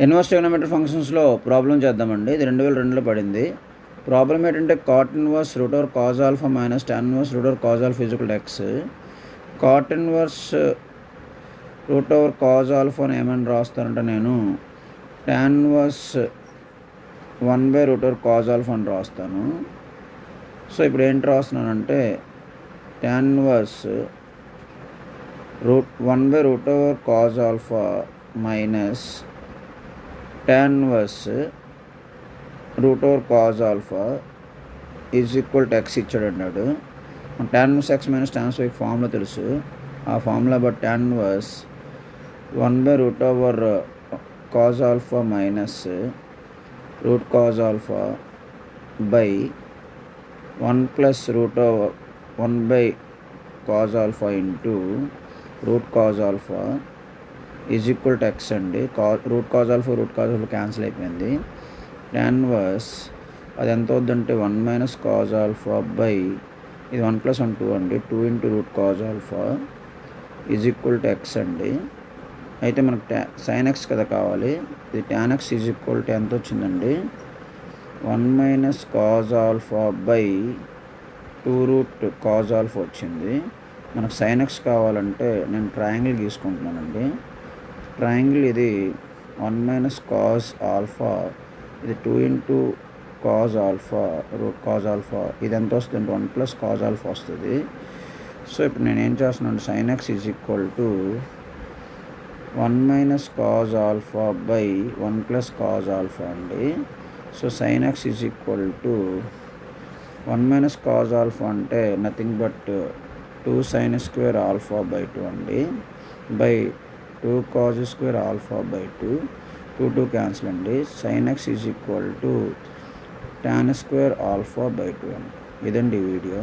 Inverse trigonometric ఫంక్షన్స్లో problem చేద్దామండి. ఇది 2002లో పడింది. ప్రాబ్లం ఏంటంటే cot inverse root over cos alpha minus tan inverse root over cos alpha equal to x. Cot inverse root over cos ఆల్ఫాని ఏమని రాస్తానంటే నేను టాన్ ఇన్వర్స్ 1/రూట్ ఓవర్ కాజ్ ఆల్ఫా అని రాస్తాను. సో ఇప్పుడు ఏంటి రాస్తున్నానంటే టాన్ ఇన్వర్స్ 1/రూట్ over cos alpha minus tan inverse root over cos alpha is equal to x ఇచ్చాడు అన్నాడు. tan inverse x minus tan inverse formula తెలుసు. ఆ ఫార్ములా బట్ tan ఇన్వర్స్ 1/రూట్ over cos alpha minus root cos alpha by 1 + root over 1/కాజ్ alpha into root cos alpha is equal to x అండి. Root cos alpha cancel అయిపోయింది. tan inverse అది ఎంత అవుద్దంటే 1 - cos alpha by ఇది 1 + 1 2 అండి. 2 × route cos alpha is equal to x అండి. అయితే మనకు సైన్ ఎక్స్ కదా కావాలి. ఇది tan x is equal to ఎంత వచ్చిందండి 1 - cos alpha by 2 route cos alpha వచ్చింది. మనకు సైన్ ఎక్స్ కావాలంటే నేను ట్రయాంగిల్ గీసుకుంటున్నానండి. ట్రయాంగిల్ ఇది 1 - కాజ్ ఆల్ఫా, ఇది 2 × cos alpha route cos alpha, ఇది ఎంత వస్తుంది 1 + కాజ్ ఆల్ఫా వస్తుంది. సో ఇప్పుడు నేను ఏం చేస్తున్నాను sine x is equal to 1 - cos alpha by 1 + cos alpha అండి. So sine x is equal to 1 - cos alpha అంటే nothing but 2 sin square alpha by 2 అండి by 2 cos square alpha by 2, 2 cancel అండి. Sine x is equal to tan square alpha by 2 అండి. ఇదండి video.